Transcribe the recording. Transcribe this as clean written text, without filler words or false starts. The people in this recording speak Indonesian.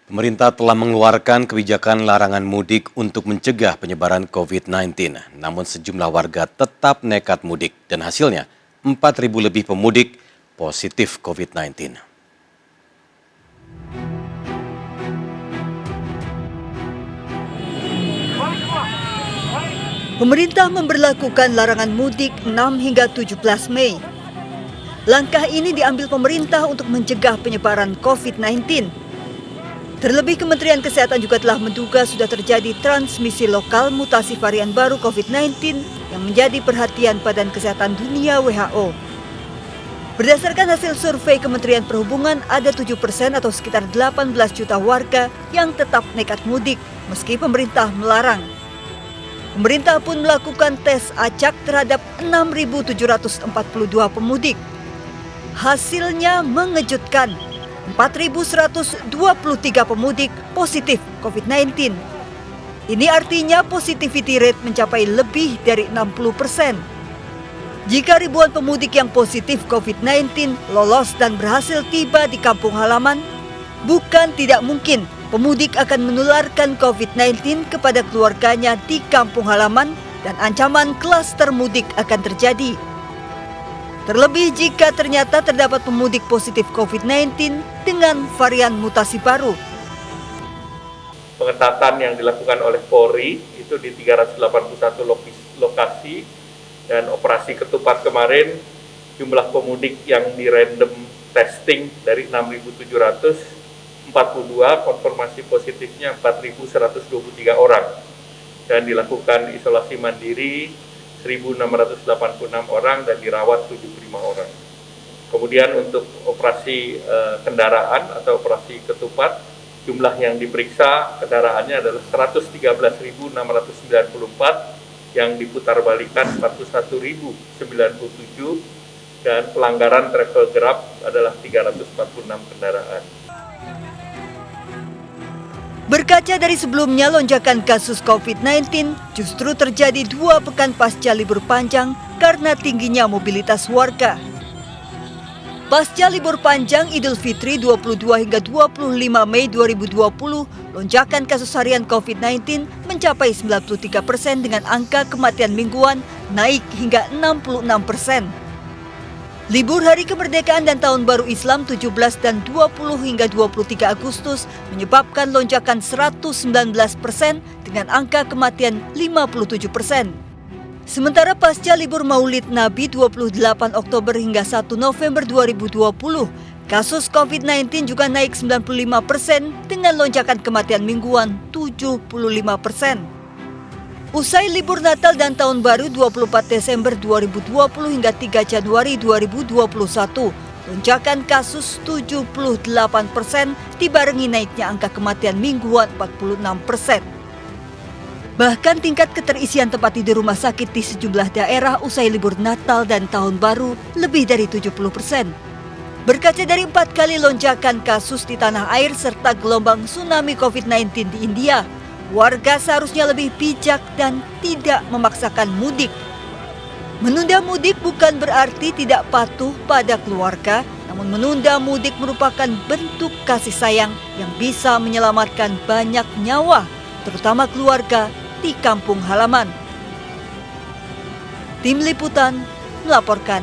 Pemerintah telah mengeluarkan kebijakan larangan mudik untuk mencegah penyebaran COVID-19. Namun sejumlah warga tetap nekat mudik dan hasilnya 4.000 lebih pemudik positif COVID-19. Pemerintah memberlakukan larangan mudik 6 hingga 17 Mei. Langkah ini diambil pemerintah untuk mencegah penyebaran COVID-19. Terlebih Kementerian Kesehatan juga telah menduga sudah terjadi transmisi lokal mutasi varian baru COVID-19 yang menjadi perhatian Badan Kesehatan Dunia WHO. Berdasarkan hasil survei Kementerian Perhubungan, ada 7% atau sekitar 18 juta warga yang tetap nekat mudik meski pemerintah melarang. Pemerintah pun melakukan tes acak terhadap 6.742 pemudik. Hasilnya mengejutkan, 4.123 pemudik positif COVID-19. Ini artinya positivity rate mencapai lebih dari 60%. Jika ribuan pemudik yang positif COVID-19 lolos dan berhasil tiba di kampung halaman, bukan tidak mungkin pemudik akan menularkan COVID-19 kepada keluarganya di kampung halaman dan ancaman klaster mudik akan terjadi. Terlebih jika ternyata terdapat pemudik positif COVID-19 dengan varian mutasi baru. Pengetatan yang dilakukan oleh Polri itu di 381 lokasi dan operasi ketupat kemarin jumlah pemudik yang di random testing dari 6.742, konfirmasi positifnya 4.123 orang dan dilakukan isolasi mandiri 1.686 orang dan dirawat 75 orang. Kemudian untuk operasi kendaraan atau operasi ketupat, jumlah yang diperiksa kendaraannya adalah 113.694, yang diputarbalikan 41.097, dan pelanggaran travel Grab adalah 346 kendaraan. Berkaca dari sebelumnya, lonjakan kasus COVID-19 justru terjadi 2 pekan pasca libur panjang karena tingginya mobilitas warga. Pasca libur panjang Idul Fitri 22 hingga 25 Mei 2020, lonjakan kasus harian COVID-19 mencapai 93% dengan angka kematian mingguan naik hingga 66%. Libur Hari Kemerdekaan dan Tahun Baru Islam 17 dan 20 hingga 23 Agustus menyebabkan lonjakan 119% dengan angka kematian 57%. Sementara pasca libur Maulid Nabi 28 Oktober hingga 1 November 2020, kasus COVID-19 juga naik 95% dengan lonjakan kematian mingguan 75%. Usai libur Natal dan Tahun Baru 24 Desember 2020 hingga 3 Januari 2021, lonjakan kasus 78% dibarengi naiknya angka kematian mingguan 46%. Bahkan tingkat keterisian tempat tidur rumah sakit di sejumlah daerah usai libur Natal dan Tahun Baru lebih dari 70%. Berkaca dari 4 kali lonjakan kasus di tanah air serta gelombang tsunami COVID-19 di India, warga seharusnya lebih bijak dan tidak memaksakan mudik. Menunda mudik bukan berarti tidak patuh pada keluarga, namun menunda mudik merupakan bentuk kasih sayang yang bisa menyelamatkan banyak nyawa, terutama keluarga di kampung halaman. Tim Liputan melaporkan.